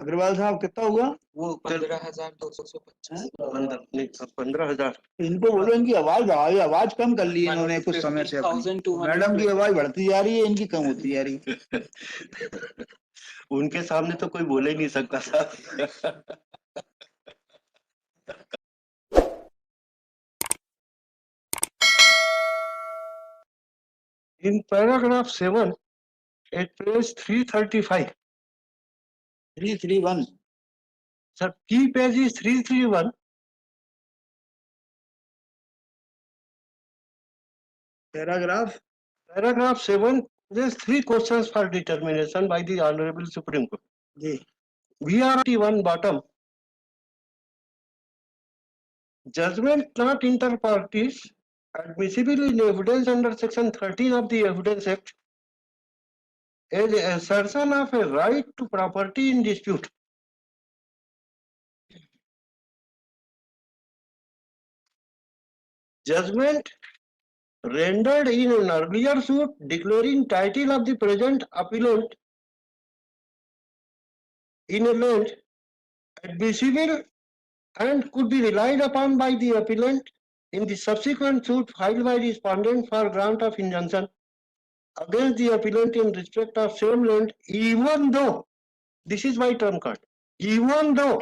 अग्रवाल साहब कितना हुआ? वो 15,250। 15,000। इनको बोलो इनकी आवाज बढ़ाओ, आवाज कम कर ली इन्होंने कुछ समय से अपनी। 15,200। मैडम की आवाज बढ़ती जा रही है, इनकी कम होती जा रही है। उनके सामने तो कोई बोल ही नहीं सकता था। In paragraph 7 at page 335. 331 Sir, key page is 331. Paragraph 7, there's 3 questions for determination by the Honorable Supreme Court. जी We are at one bottom. Judgment not inter parties admissible in evidence under section 13 of the Evidence Act as assertion of a right to property in dispute. Judgment rendered in an earlier suit declaring title of the present appellant in a land admissible and could be relied upon by the appellant in the subsequent suit filed by respondent for grant of injunction against the appellant in respect of same land, even though, this is my term card, even though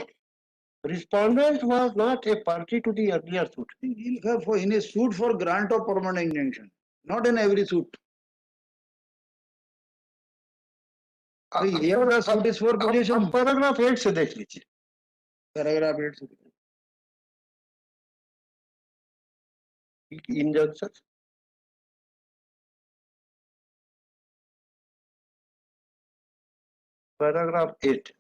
respondent was not a party to the earlier suit. in a suit for grant of permanent injunction, not in every suit. Here the suit is for possession. Paragraph 8 से देख लीजिए. Paragraph 8 से injunction. Paragraph 8.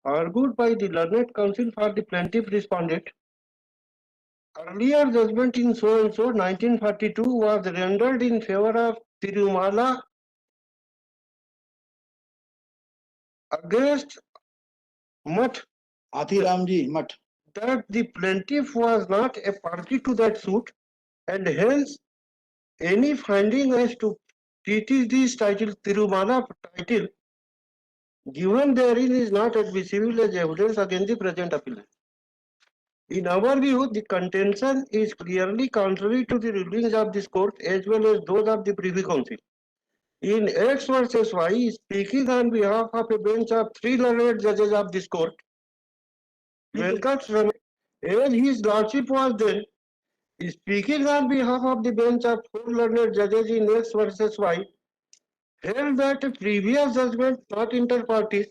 Argued by the learned counsel for the plaintiff respondent, earlier judgment in so and so 1942 was rendered in favor of Tirumala against Mutt, Athiram ji Mutt, that the plaintiff was not a party to that suit, and hence any finding as to TTD's title, Tirumala title, given therein is not admissible as evidence against the present appellant. In our view, the contention is clearly contrary to the rulings of this court as well as those of the Privy Council. In X versus Y, speaking on behalf of a bench of 3 learned judges of this court, Venkat, as his lordship was then, speaking on behalf of the bench of 4 learned judges in X versus Y, held that a previous judgment not inter parties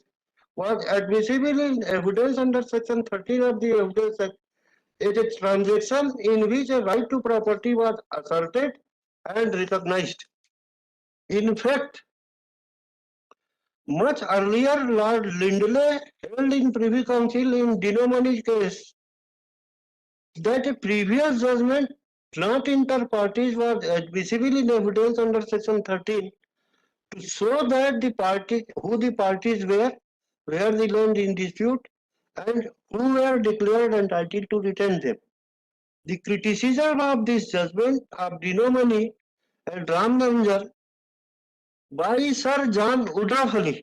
was admissible in evidence under section 13 of the Evidence Act as a transaction in which a right to property was asserted and recognized. In fact, much earlier, Lord Lindley held in Privy Council in Dinomani's case that a previous judgment not inter parties was admissible in evidence under section 13 to show that the party, who the parties were the land in dispute, and who were declared entitled to retain them. The criticism of this judgment of Dinomani and Ramnanger by Sir John Woodruff Ali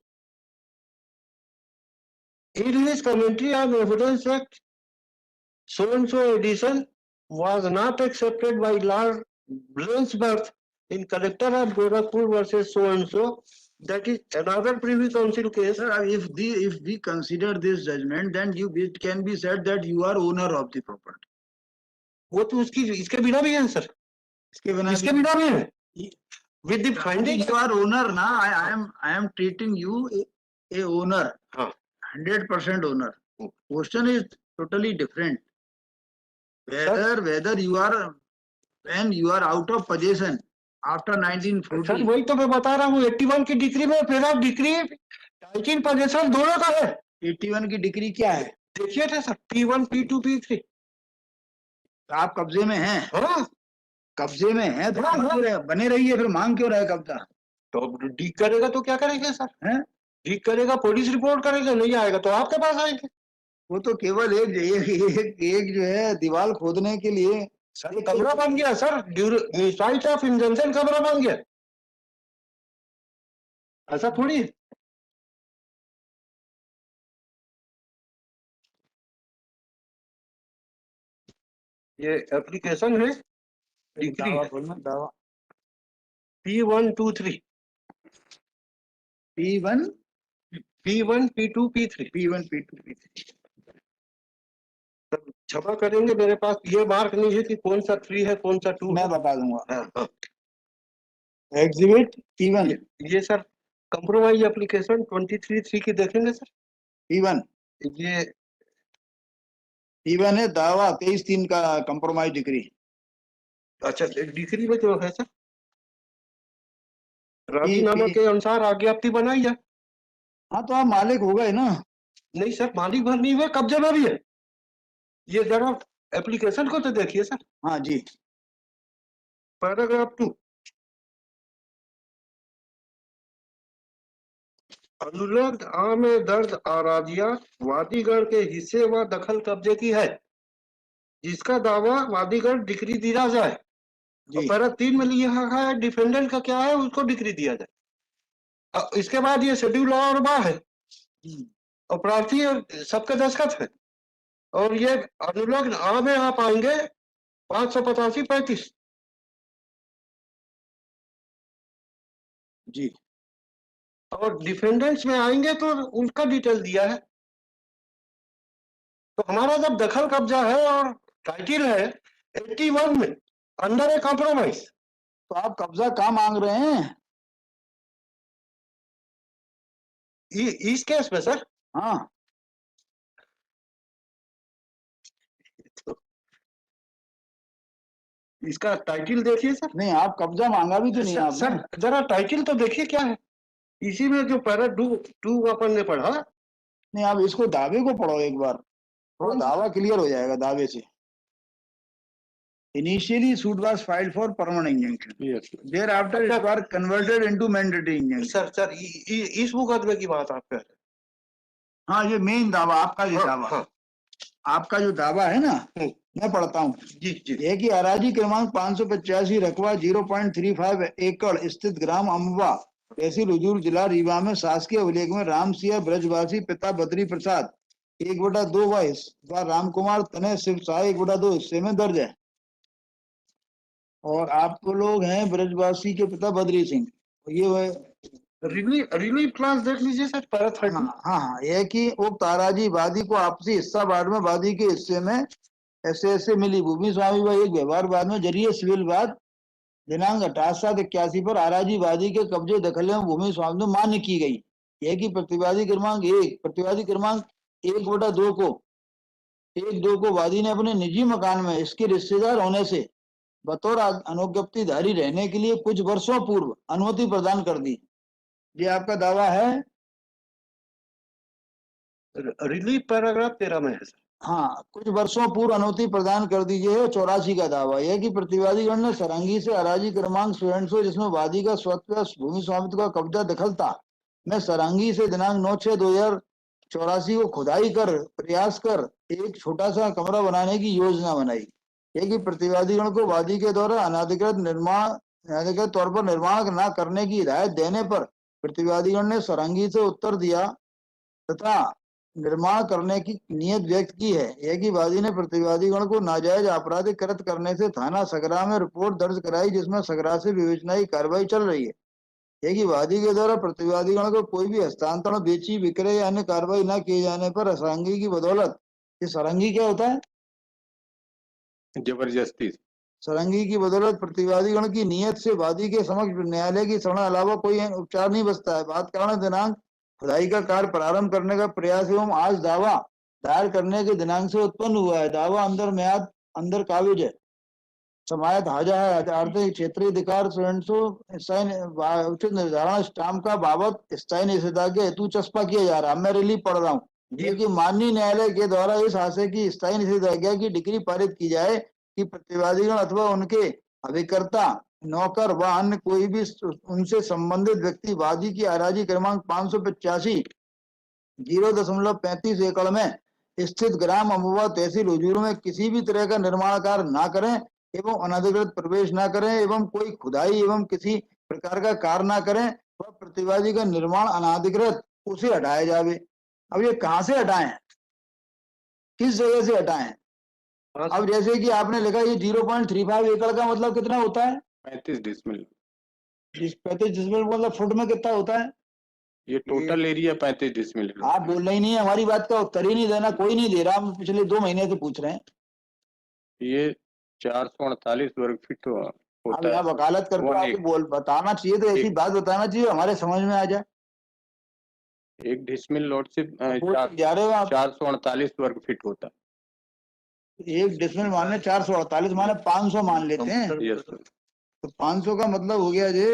in his commentary on Evidence Act so-and-so edition was not accepted by Lord Blanchworth in Collector of Gorakhpur versus so-and-so. That is another Privy Council case. Sir, if we consider this judgment, then it can be said that you are owner of the property. वो तो उसकी इसके बिना भी है sir, इसके बिना भी है. With the finding, you are owner na. I am treating you a owner, 100% owner. Question is totally different. Whether you are, when you are out of possession after 1940. Sir वही तो मैं बता रहा हूँ. 81 की डिग्री में फिर आप डिग्री टाइटिल पोजेशन दोनों का है. 81 की डिग्री क्या है देखिए था सर, P1 P2 P3. आप कब्जे में हैं. हाँ, कब्जे में है तो बने रहिए, फिर मांग क्यों रहे कब्जा? तो डीक करेगा तो क्या करेंगे सर? हैं? डीक करेगा, पुलिस रिपोर्ट करेगा, नहीं आएगा तो आपके पास आएंगे. वो तो केवल एक जो है दीवार खोदने के लिए सर कमरा बन गया सर, मिसाइल ऑफ इंजंक्शन कमरा बन गया. ऐसा थोड़ी. ये एप्लीकेशन है, डिग्री दावा है, बोलना, दावा P123, P1 P1 P2 P3। P1 P2 P3। क्षमा करेंगे, मेरे पास ये मार्क नहीं है कि कौन सा 3 है कौन सा 2 मैं है। बता दूंगा। हाँ, एग्जिबिट P1 ये सर कंप्रोमाइज एप्लीकेशन 23(3) की देखेंगे सर। P1 ये P1 है दावा 23/3 का कंप्रोमाइज डिग्री। अच्छा, डिग्री में जो है सर, राजीनामा P- के अनुसार आज्ञाप्ति बनाई है। हाँ तो आप मालिक हो गए ना। नहीं सर, मालिक भर नहीं हुए, कब्जे में भी है। ये जरा एप्लीकेशन को तो देखिए सर, हाँ जी, पैराग्राफ 2, अनुलग्न आ में दर्ज आराजिया वादीगढ़ के हिस्से व दखल कब्जे की है, जिसका दावा वादीगढ़ डिक्री दिया जाए। और जी पैरा 3 में लिखा है डिफेंडेंट का क्या है, उसको डिक्री दिया जाए। इसके बाद ये शेड्यूल और बा है, और प्रार्थी सबके दस्तखत है। और ये अनुलग्न आ में आप आएंगे 585-35। जी। और डिफेंडेंट्स में आएंगे तो उनका डिटेल दिया है। तो हमारा जब दखल कब्जा है और टाइटिल है 81 में अंडर ए कॉम्प्रोमाइज, तो आप कब्जा कहाँ मांग रहे हैं? इस केस में सर। हाँ तो इसका टाइटिल देखिए सर। नहीं, आप कब्जा मांगा भी तो नहीं आपने। सर जरा टाइटिल तो देखिए क्या है इसी में, जो पैरा 2 अपन ने पढ़ा। नहीं, आप इसको दावे को पढ़ो एक बार, थोड़ा दावा क्लियर हो जाएगा दावे से। Initially, suit was filed for permanent injunction. Yes. Thereafter, it was converted into mandatory injunction. Sir इस मुकदमे की बात आप कह रहे हैं? हाँ, ये मेन दावा आपका जो दावा, हाँ, आपका जो दावा है ना, मैं पढ़ता हूँ। जी जी। यह कि अराजी क्रमांक 585 रकबा 0.35 एकड़ स्थित ग्राम अम्बा तहसील हुजूर जिला रीवा में शासकीय अभिलेख में राम सिंह ब्रजवासी पिता बद्री प्रसाद 1/2 व राम कुमार तने शिव शाह 1/2 हिस्से में दर्ज है। और आप लोग हैं ब्रजवासी के पिता बद्री सिंह। ये रिलीफ क्लास देख लीजिए सर, पैरा 30। हाँ हाँ, यह कि उक्त ताराजी वादी को आपसी हिस्सा बांट में वादी के हिस्से में ऐसे मिली भूमि स्वामी व एक व्यवहार बाद में जरिए सिविल वाद दिनांक 28/7/81 पर आराजी वादी के कब्जे दखल में भूमि स्वामी मान्य की गई। यह कि प्रतिवादी क्रमांक 1/2 को वादी ने अपने निजी मकान में इसके रिश्तेदार होने से बतौर अनुज्ञप्तिधारी रहने के लिए कुछ वर्षों पूर्व अनुमति प्रदान कर दी। ये आपका दावा है। रिलीफ पैराग्राफ 13 में है सर। हाँ, कुछ वर्षों पूर्व अनुमति प्रदान कर दीजिए है। 84 का दावा यह कि प्रतिवादीगण ने सरंगी से अराजी क्रमांक 100 जिसमें वादी का स्वत्व भूमि स्वामित्व का कब्जा दखल था में सरंगी से दिनांक 9/6/2084 को खुदाई कर प्रयास कर एक छोटा सा कमरा बनाने की योजना बनाई। यह कि प्रतिवादीगण को वादी के द्वारा अनाधिकृत तौर पर निर्माण न करने की हिदायत देने पर प्रतिवादीगण ने सरंगी से उत्तर दिया तथा निर्माण करने की नियत व्यक्त की है। यह कि वादी ने प्रतिवादीगण को नाजायज आपराधिक कृत करने से थाना सगरा में रिपोर्ट दर्ज कराई, जिसमें सगरा से विवेचनाई कार्रवाई चल रही है। यह कि वादी के द्वारा प्रतिवादीगण को कोई भी हस्तांतरण, बेची, विक्रय या अन्य कार्रवाई न किए जाने पर सरंगी की बदौलत, ये सरंगी क्या होता है? जबरदस्ती। सरंगी की बदौलत प्रतिवादीगण की नियत से वादी के समक्ष न्यायालय की शरण अलावा कोई उपचार नहीं बचता है। बात कारण दिनांक खुदाई का कार्य प्रारंभ करने का प्रयास एवं आज दावा दायर करने के दिनांक से उत्पन्न हुआ है। दावा अंदर काबिज है, समायत हाजा है। आर्थिक क्षेत्रीय अधिकार उचित निर्धारण स्टाम्प का बाबत स्थायी निषेधाज्ञा हेतु चस्पा किया जा रहा है। मैं रिलीफ पढ़ रहा हूँ कि माननीय न्यायालय के द्वारा इस आशय की स्थायी निषेधाज्ञा की डिग्री पारित की जाए कि प्रतिवादीगण अथवा उनके अभिकर्ता, नौकर व अन्य कोई भी उनसे संबंधित व्यक्ति वादी की अराजी क्रमांक 585 0.35 एकड़ में स्थित ग्राम अम्बुआ तहसील हुजूर में किसी भी तरह का निर्माण कार्य न करें एवं अनधिकृत प्रवेश न करें एवं कोई खुदाई एवं किसी प्रकार का कार्य न करें वह प्रतिवादी का निर्माण अनाधिकृत उसे हटाया जावे। अब ये कहाँ से हटाएं, किस जगह से हटाएं? हाँ अब जैसे कि आपने लिखा ये 0.35 एकड़ का मतलब कितना होता है? 35 डिसमिल। 35 डिसमिल मतलब फुट में कितना होता है? ये टोटल एरिया 35 डिसमिल है। आप बोल रही नहीं है, हमारी बात का उत्तर ही नहीं देना, कोई नहीं दे रहा, हम पिछले 2 महीने से पूछ रहे हैं। ये 448 वर्ग फीट आप होता यहाँ है। वकालत करते हो, वन आपको बोल बताना चाहिए, तो ऐसी बात बताना चाहिए हमारे समझ में आ जाए। एक डिसमिल लॉर्डशिप जा रहे हो आप? 448 वर्ग फीट होता एक डिसमिल माने 448 माने 500 मान लेते हैं, है। Yes sir. तो 500 का मतलब हो गया जी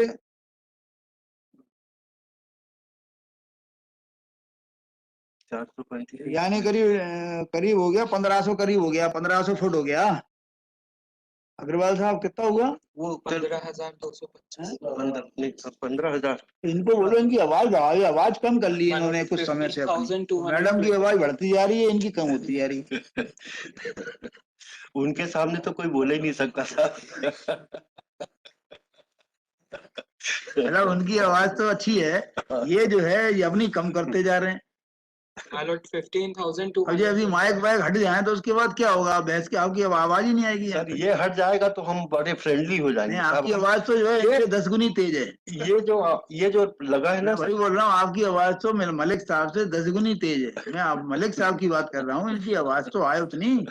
435 यानी करीब हो गया 1500, करीब हो गया 1500 फुट हो गया। अग्रवाल साहब कितना हुआ? वो 15,250। 15,000। इनको बोलो इनकी आवाज कम कर ली इन्होंने कुछ समय से अपनी। 15,200 मैडम की आवाज बढ़ती जा रही है, इनकी कम होती जा रही है। उनके सामने तो कोई बोल ही नहीं सकता था। मतलब उनकी आवाज तो अच्छी है, ये जो है ये अपनी कम करते जा रहे हैं। My lord, अब 15,200. ये अभी माइक वाइक हट जाए तो उसके बाद क्या होगा? बहस की आपकी आवाज ही नहीं आएगी यहाँ सर पे। ये हट जाएगा तो हम बड़े फ्रेंडली हो नहीं, जाएंगे आपकी साहब। आवाज तो जो है इससे 10 गुनी तेज है। ये जो लगा है ना मैं वही बोल रहा हूँ, आपकी आवाज तो मलिक साहब से 10 गुनी तेज है। मैं आप मलिक साहब की बात कर रहा हूँ, इनकी आवाज तो आए उतनी।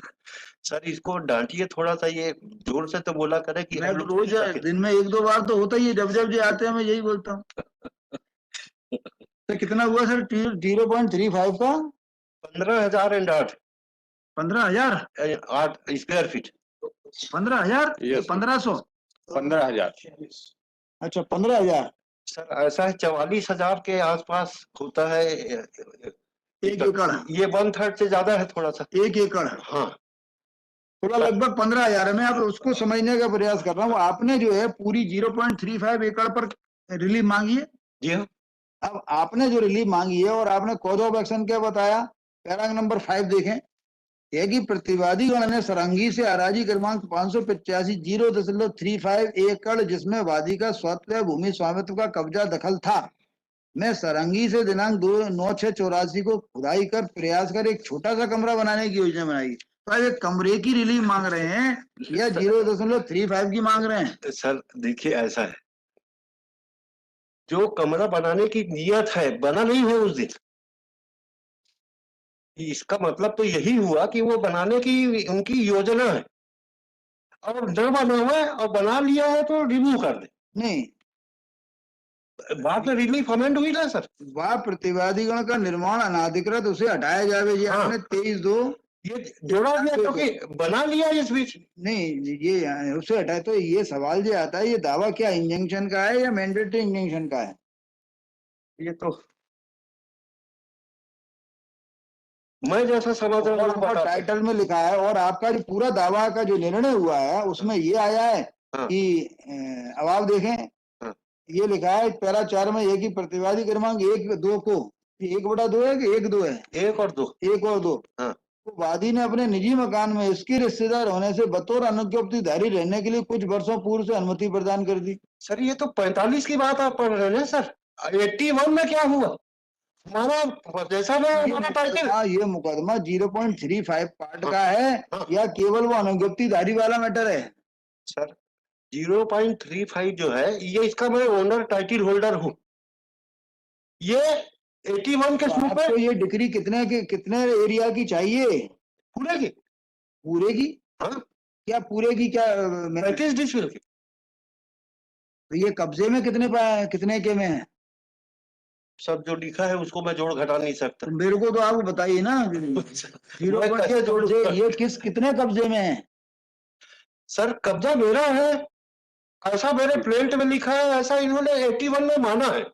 सर इसको डांटिए थोड़ा सा, ये जोर से तो बोला करे कि मैं हम तो लोग रोज दिन में 1-2 बार तो होता ही है, जब ये आते हैं मैं यही बोलता हूँ। तो कितना हुआ सर 0.35 का? 15,008 15,000? 8 स्क्वायर फीट। 15,000? Yes, sir. 1500? 15,000। अच्छा 15,000। सर ऐसा है 44,000 के आसपास होता है। 1 एकड़? ये 1/3 से ज्यादा है थोड़ा सा। 1 एकड़? हाँ थोड़ा लगभग 15,000 है। मैं आप उसको समझने का प्रयास कर रहा हूँ। आपने जो है पूरी 0.35 एकड़ पर रिलीफ मांगी है। जी हाँ। अब आपने जो रिलीफ मांगी है और आपने कॉज ऑफ एक्शन क्या बताया, पैराग्राफ नंबर 5 देखें। यह कि प्रतिवादी गण ने सरंगी से अराजी क्रमांक 585 0.35 एकड़ जिसमें वादी का स्वत्व या भूमि स्वामित्व का कब्जा दखल था, मैं सरंगी से दिनांक 2/9/84 को खुदाई कर प्रयास कर एक छोटा सा कमरा बनाने की योजना बनाई। तो आज एक कमरे की रिलीफ मांग रहे हैं या 0.35 की मांग रहे हैं? सर देखिए ऐसा है, जो कमरा बनाने की नियत है बना नहीं है उस दिन। इसका मतलब तो यही हुआ कि वो बनाने की उनकी योजना है, और न बना हुआ है और बना लिया है तो रिमूव कर दे। नहीं, बाद में रिलीफ अमेंड हुई ना सर। वह प्रतिवादीगण का निर्माण अनाधिकृत उसे हटाया जावे। ये हाँ। आपने 23/2 ये जोड़ा गया क्योंकि बना लिया इस बीच। नहीं, ये उसे हटाए। तो ये सवाल जो आता है, ये दावा क्या इंजंक्शन का है या मैंडेटरी इंजंक्शन का है? ये तो मैं जैसा समझ रहा हूँ और टाइटल में लिखा है, और आपका जो पूरा दावा का जो निर्णय हुआ है उसमें ये आया है हाँ। कि अब आप देखें, हाँ। ये लिखा है पैरा 4 में, एक ही प्रतिवादी क्रमांक 1/2 को, 1/2 है कि 1/2 है? 1 और 2। 1 और 2। हाँ। तो वादी ने अपने निजी मकान में इसके रिश्तेदार होने से बतौर अनुज्ञप्तिधारी रहने के लिए कुछ वर्षों पूर्व से अनुमति प्रदान कर दी। सर ये तो 45 की बात आप पढ़ रहे हैं सर। 81 में क्या हुआ हमारा, जैसा मैं हमारा टाइटल। ये मुकदमा 0.35 पार्ट का है हाँ। या केवल वो अनुज्ञप्तिधारी वाला मैटर है? सर 0.35 जो है ये इसका मैं ओनर टाइटल होल्डर हूँ। ये 81 के तो सूट आपको ये डिग्री कितने एरिया की चाहिए? पूरे की। पूरे की? हाँ। क्या पूरे की? क्या 35 डिसमिल की। तो ये कब्जे में कितने के में है? सब जो लिखा है उसको मैं जोड़ घटा नहीं सकता। तो मेरे को तो आप बताइए ना। मैं कैसे जोड़ कब्जे, ये कितने कब्जे में है? सर कब्जा मेरा है, ऐसा मेरे प्लेट में लिखा है, ऐसा इन्होंने 81 में माना है।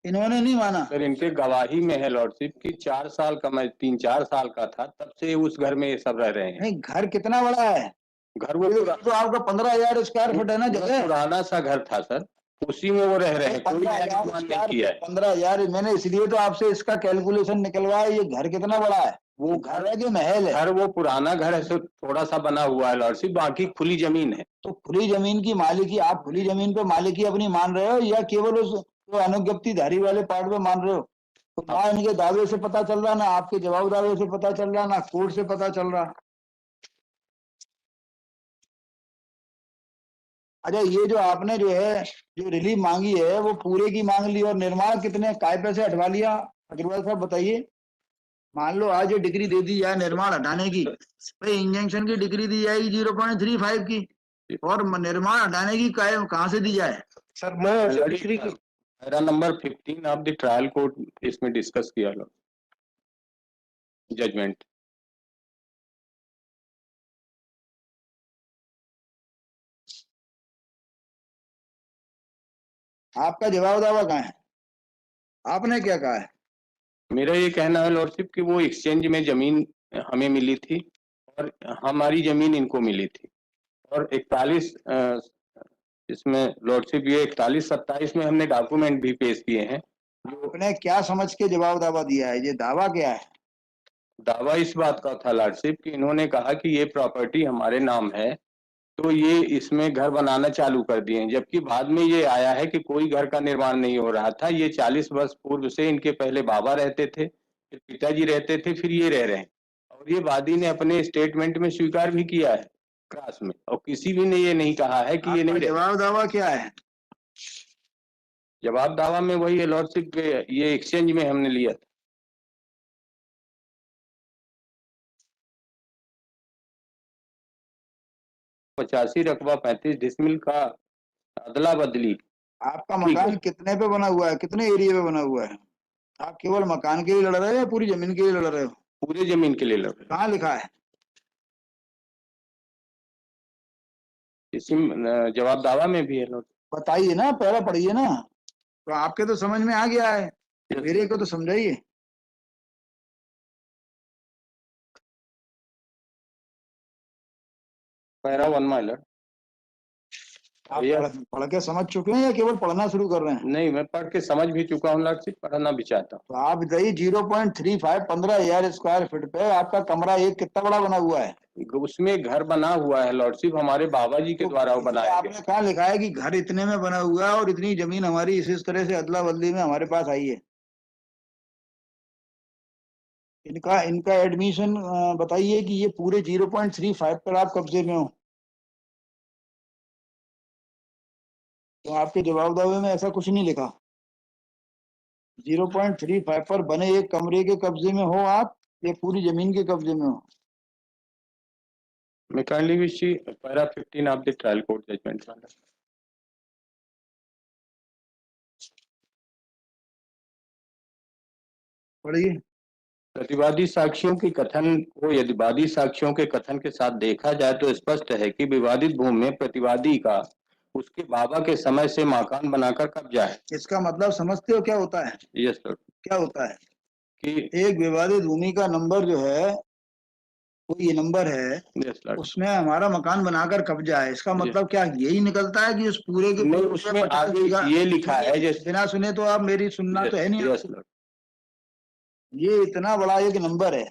इन्होंने नहीं माना। सर इनके गवाही में है लॉर्डशिप की 4 साल का, मैं 3-4 साल का था तब से उस घर में ये सब रह रहे हैं। नहीं, घर कितना बड़ा है? घर वो तो आपका 15,000 स्क्वायर फुट है ना जगह? पुराना सा घर था सर, उसी में वो रह रहे हैं, कोई नया निर्माण नहीं किया है। 15,000 मैंने इसलिए तो आपसे इसका कैलकुलेशन निकलवाया। ये घर कितना बड़ा है? वो घर है कि महल है? घर वो पुराना घर है, सिर्फ थोड़ा सा बना हुआ है लॉर्डशिप, बाकी खुली जमीन है। तो खुली जमीन की मालिकी, आप खुली जमीन पे मालिकी अपनी मान रहे हो या केवल उस तो अनुज्ञप्तिधारी वाले पार्ट पे मान रहे हो? तो ना इनके दावे से पता चल रहा, ना आपके जवाब दावे से पता चल रहा, ना कोर्ट से पता चल रहा। अच्छा, ये जो आपने जो है जो रिलीफ मांगी है वो पूरे की मांग ली, और निर्माण कितने काय पैसे हटवा लिया अग्रवाल साहब बताइए। मान लो आज ये डिग्री दे दी जाए निर्माण हटाने की, भाई इंजेक्शन की डिग्री दी जाएगी 0.35 की, और निर्माण हटाने की काय कहाँ से दी जाए? सर मैं डिग्री की para number 15 of the trial court इसमें डिस्कस किया लो जजमेंट। आपका जवाब दावा कहाँ है? आपने क्या कहा है? मेरा ये कहना है लॉर्डशिप कि वो एक्सचेंज में जमीन हमें मिली थी और हमारी जमीन इनको मिली थी, और 41 इसमें लॉर्डशिप ये 41-27 में हमने डॉक्यूमेंट भी पेश किए हैं। आपने क्या समझ के जवाब दावा दिया है? ये दावा क्या है? दावा इस बात का था लॉर्डशिप कि इन्होंने कहा कि ये प्रॉपर्टी हमारे नाम है, तो ये इसमें घर बनाना चालू कर दिए, जबकि बाद में ये आया है कि कोई घर का निर्माण नहीं हो रहा था। ये 40 वर्ष पूर्व से इनके पहले बाबा रहते थे, फिर पिताजी रहते थे, फिर ये रह रहे हैं, और ये वादी ने अपने स्टेटमेंट में स्वीकार भी किया है क्रास में, और किसी भी ने ये नहीं कहा है कि ये आपका नहीं रहे। जवाब दावा क्या है? जवाब दावा में वही है लॉर्डशिप, ये एक्सचेंज में हमने लिया था। 85 रकबा 35 डिसमिल का अदला बदली। आपका मकान कितने पे बना हुआ है, कितने एरिया पे बना हुआ है? आप केवल मकान के लिए लड़ रहे हो या पूरी जमीन के लिए लड़ रहे हो? पूरे जमीन के लिए लड़ रहे कहाँ लिखा है? इसी जवाब दावा में भी है लॉर्डशिप। बताइए ना, पहला पढ़िए ना, तो आपके तो समझ में आ गया है, मेरे को तो समझाइए। Para 1 Mylar. आप भैया पढ़ के समझ चुके हैं या केवल पढ़ना शुरू कर रहे हैं? नहीं, मैं पढ़ के समझ भी चुका हूँ लॉर्डशिप, पढ़ना भी चाहता हूँ। तो आप बताइए 0.35 15,000 स्क्वायर फीट पे आपका कमरा एक कितना बड़ा बना हुआ है? उसमें घर बना हुआ है लॉर्डशिप, हमारे बाबा जी के द्वारा वो बनाया आपने गया। कहाँ लिखा है कि घर इतने में बना हुआ है और इतनी जमीन हमारी इस तरह से अदला बदली में हमारे पास आई है? इनका इनका एडमिशन बताइए कि ये पूरे 0.35 पर आप कब्जे में हो, तो आपके जवाब दावे में ऐसा कुछ नहीं लिखा। 0.35 पर बने एक कमरे के कब्जे में हो आप, या पूरी जमीन के कब्जे में हो? मैं kindly wish para 15 of the trial court judgment. पढ़िए। प्रतिवादी साक्ष्यों के कथन को यदि वादी साक्ष्यों के कथन के साथ देखा जाए तो स्पष्ट है कि विवादित भूमि में प्रतिवादी का उसके बाबा के समय से मकान बनाकर कब्जा है। इसका मतलब समझते हो क्या होता है? Yes sir. क्या होता है कि एक विवादित भूमि का नंबर जो है, कोई ये नंबर है, यस सर, उसमें हमारा मकान बनाकर कब्जा है, इसका मतलब क्या यही निकलता है कि उस पूरे के नहीं, पूरे उसमें 50 आगे बीघा? ये लिखा है जैसे बिना सुने तो आप मेरी सुनना तो है नहीं यस आपको। सर। ये इतना बड़ा एक नंबर है,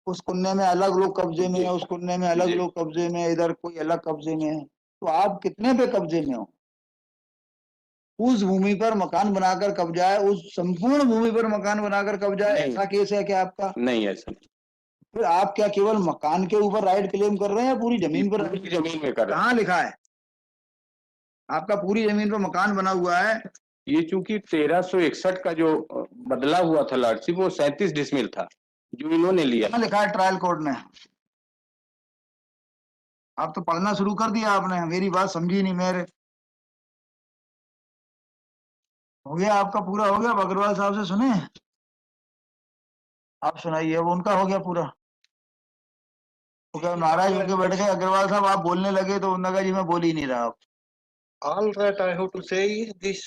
उस कुन्ने में अलग लोग कब्जे में है, उस कुन्ने में अलग लोग कब्जे में है, इधर कोई अलग कब्जे में है, तो आप कितने पे कब्जे में हो? उस भूमि पर मकान बनाकर कब्जा है, उस संपूर्ण भूमि पर मकान बनाकर कब्जा है, ऐसा केस है क्या आपका? नहीं है सर। फिर आप क्या केवल मकान के ऊपर राइट क्लेम कर रहे हैं या पूरी जमीन पर? पूरी जमीन में कर रहे हैं। कहाँ लिखा है आपका पूरी जमीन पर मकान बना हुआ है? ये चूंकि 1361 का जो बदला हुआ था लॉर्डशिप, वो 37 डिसमिल था जो इन्होंने लिया। कहाँ लिखा है ट्रायल कोर्ट में? आप तो पढ़ना शुरू कर दिया आपने, मेरी बात समझी नहीं मेरे। हो गया आपका पूरा हो गया? अब अग्रवाल साहब से सुने, आप सुनाइए। अब उनका हो गया पूरा, तो क्या नाराज होकर बैठ गए अग्रवाल साहब? आप बोलने लगे तो उन्होंने कहा जी मैं बोल ही नहीं रहा। all that I have to say is this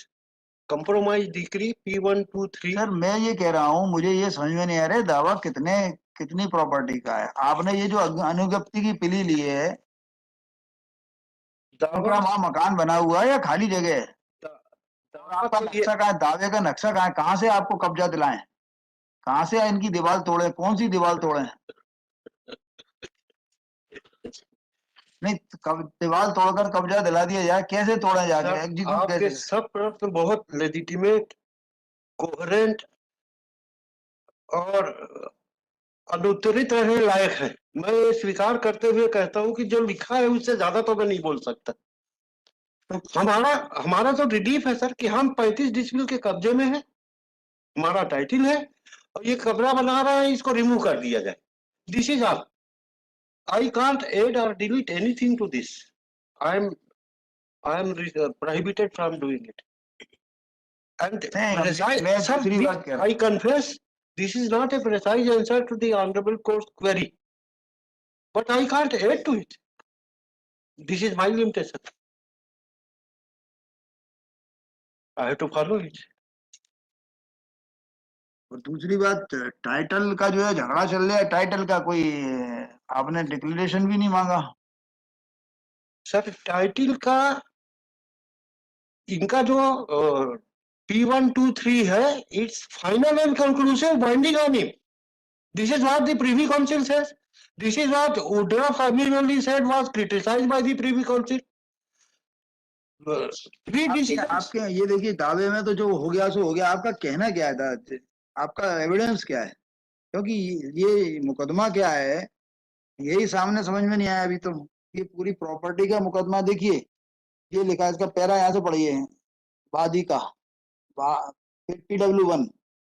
compromise decree P123 sir मैं ये कह रहा हूँ, मुझे ये समझ में नहीं आ रहा है दावा कितनी प्रॉपर्टी का है। आपने ये जो अनुज्ञप्ति की पिली ली है, दावा वहाँ मकान बना हुआ है या खाली जगह है? आपका तो ये नक्शा कहाँ है? दावे का नक्शा कहाँ है? कहाँ से आपको कब्जा दिलाएं? कहाँ से इनकी दीवार तोड़े? कौन सी दीवार तोड़े? नहीं, दीवार तोड़कर कब्जा दिला दिया जाए, कैसे तोड़ा जाके? सर, एग्जीक्यूट आपके कैसे? सब प्रश्न बहुत लेजिटिमेट, कोहेरेंट और अनुत्तरित रहने लायक है। मैं ये स्वीकार करते हुए कहता हूं कि जो लिखा है उससे ज्यादा तो मैं नहीं बोल सकता। हमारा हमारा तो रिलीफ है सर कि हम 35 डिसिबल के कब्जे में है, हमारा टाइटल है और ये कमरा बना रहा है, इसको रिमूव कर दिया जाए। This is all. I can't add or delete anything to this. I am prohibited from doing it. And नहीं, मैं sir, दूसरी बात कह रहा I confess this is not a precise answer to the honorable court's query, but I can't add to it. This is my limitation. I have to follow it. और दूसरी बात, title का जो है झगड़ा चल रहा है, टाइटल का कोई आपने डिक्लेरेशन भी नहीं मांगा। सर टाइटल का इनका जो P123 है, it's final and conclusive binding on him. This is what the Privy Council says. This is what Woodruff originally said was criticized by the Privy Council. आपके ये देखिए, दावे में तो जो हो गया सो हो गया, आपका कहना क्या था, आपका एविडेंस क्या है? क्योंकि ये मुकदमा क्या है यही सामने समझ में नहीं आया अभी तो। ये पूरी प्रॉपर्टी का मुकदमा देखिए, ये लिखा है, इसका पैरा यहाँ से पढ़िए, वादी का PW1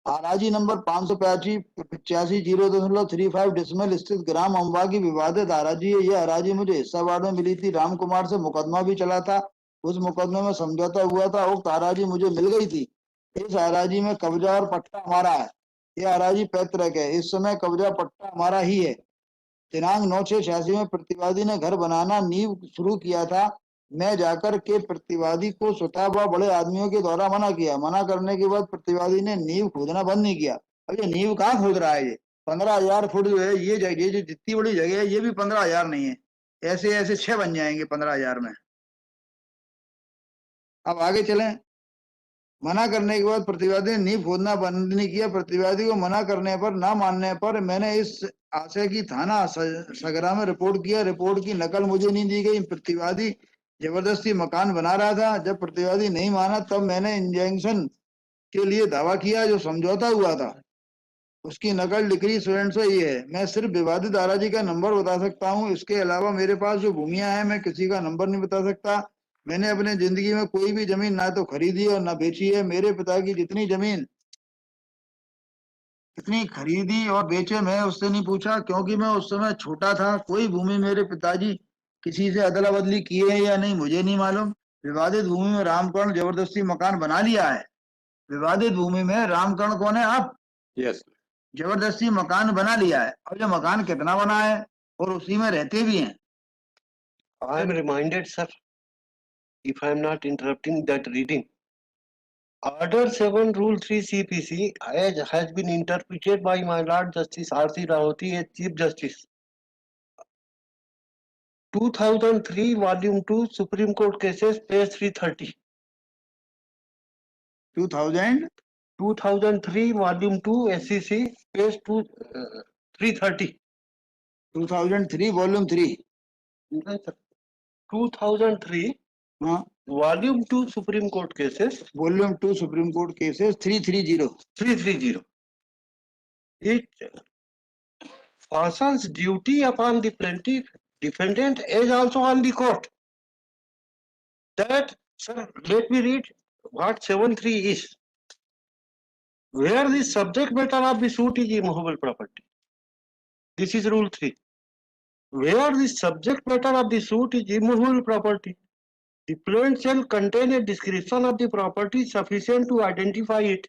हराजी नंबर 585/85/0.35 डिसमिल स्थित ग्राम अम्बा की विवादित हराजी है। यह हराजी मुझे हिस्सा वार्ड में मिली थी। राम कुमार से मुकदमा भी चला था, उस मुकदमे में समझौता हुआ था, उक्त हराजी मुझे मिल गई थी। इस हराजी में कब्जा और पट्टा हमारा है। यह हराजी पैतृक है, इस समय कब्जा पट्टा हमारा ही है। दिनांक 9/6/86 में प्रतिवादी ने घर बनाना नींव शुरू किया था। मैं जाकर के प्रतिवादी को स्वतः व बड़े आदमियों के द्वारा मना किया। मना करने के बाद प्रतिवादी ने नींव खोदना बंद नहीं किया। अब ये नींव कहाँ खोद रहा है? ये 15,000 फुट जो है, ये जगह, ये जो जितनी बड़ी जगह है, ये भी 15,000 नहीं है। ऐसे ऐसे 6 बन जाएंगे 15,000 में। अब आगे चलें। मना करने के बाद प्रतिवादी ने नींव खोदना बंद नहीं किया। प्रतिवादी को मना करने पर, ना मानने पर मैंने इस आशय की थाना सगरा में रिपोर्ट किया। रिपोर्ट की नकल मुझे नहीं दी गई। प्रतिवादी जबरदस्ती मकान बना रहा था। जब प्रतिवादी नहीं माना तब मैंने इंजंक्शन के लिए दावा किया। जो समझौता हुआ था उसकी नकल डिक्री स्टूडेंट से ही है। मैं सिर्फ विवादित हराजी का नंबर बता सकता हूँ, इसके अलावा मेरे पास जो भूमियां हैं मैं किसी का नंबर नहीं बता सकता। मैंने अपने जिंदगी में कोई भी जमीन ना तो खरीदी और ना बेची है। मेरे पिता की जितनी जमीन कितनी खरीदी और बेचे मैं उससे नहीं पूछा, क्योंकि मैं उस समय छोटा था। कोई भूमि मेरे पिताजी किसी से अदला बदली किए है या नहीं मुझे नहीं मालूम। विवादित भूमि में रामकर्ण जबरदस्ती मकान बना लिया है। विवादित भूमि में रामकर्ण कौन है? आप। यस। जबरदस्ती मकान बना लिया है। अब जो मकान कितना बना है और उसी में रहते भी हैं। I am reminded, sir, if I am not interrupting that reading, Order 7, Rule 3 CPC has been interpreted by my Lord Justice R.C. Rahoti, as Chief Justice. 2003, Volume 2, Supreme Court Cases, page 330. 2003, Volume 2, SCC, page 330. 2003 volume 3 2003, हाँ, Volume 2, Supreme Court Cases, volume 2 supreme court cases 330। It fastens duty upon the plaintiff, defendant, as also on the court. That, sir, let me read what 7.3 is. Where the subject matter of the suit is immovable property. This is Rule 3. Where the subject matter of the suit is immovable property, the plaintiff shall contain a description of the property sufficient to identify it.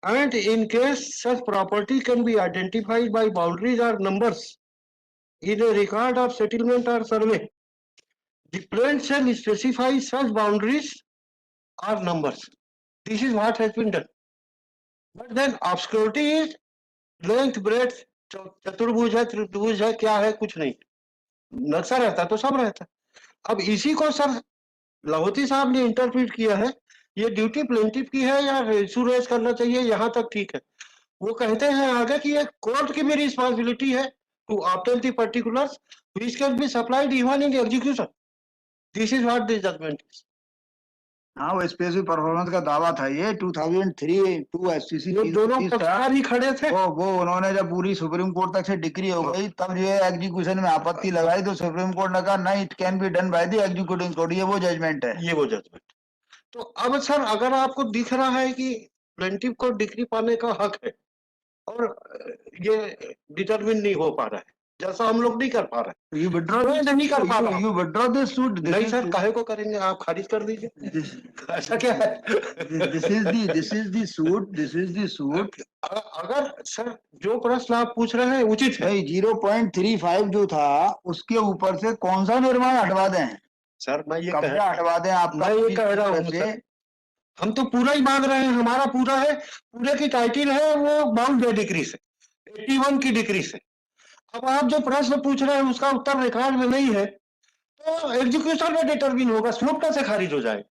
And in case such property can be identified by boundaries or numbers in a record of settlement or survey, the plaintiff shall specify such boundaries or numbers. This is what has been done. But then obscurity is length, breadth, चतुर्भुज है, त्रिभुज है, क्या है, कुछ नहीं। नक्शा रहता तो सब रहता। अब इसी को सर लाहौती साहब ने इंटरप्रेट किया है। ये ड्यूटी प्लेंटिफ की है या इशू रेज करना चाहिए, यहाँ तक ठीक है। वो कहते हैं आगे कि ये कोर्ट की भी रिस्पॉन्सिबिलिटी है to obtain the particulars which can be supplied even in execution. This is what this judgment is. हाँ, वो स्पेसिफिक परफॉर्मेंस का दावा था ये 2003 2 एससीसी ये दोनों पक्षकार ही खड़े थे। वो उन्होंने जब पूरी सुप्रीम कोर्ट तक से डिक्री हो गई तब जो है एग्जीक्यूशन में आपत्ति लगाई तो सुप्रीम कोर्ट ने कहा नहीं, it can be done by the executing court, ये वो जजमेंट है। ये वो जजमेंट। तो अब सर अगर आपको दिख रहा है कि प्लेंटिफ को डिग्री पाने का हक है और ये डिटरमिन नहीं हो पा रहा है, जैसा हम लोग नहीं कर पा रहे, यू विड्रॉ नहीं कर पा रहा। You withdraw this suit. नहीं सर, काहे को करेंगे, आप खारिज कर दीजिए। ऐसा क्या है? This is the suit. अगर सर जो प्रश्न आप पूछ रहे हैं उचित है। नहीं, 0.35 जो था उसके ऊपर से कौन सा निर्माण हटवा दें? सर मैं ये कब्जा हटवा दें आपका? मैं ये कह रहा हूँ सर, हम तो पूरा ही मांग रहे हैं, हमारा पूरा है, पूरे की टाइटल है वो बाउंड डिग्री से 81 की डिग्री से। अब आप जो प्रश्न पूछ रहे हैं उसका उत्तर रिकॉर्ड में नहीं है तो एग्जीक्यूशन में डिटरमिन होगा, सूट कैसे खारिज हो जाए?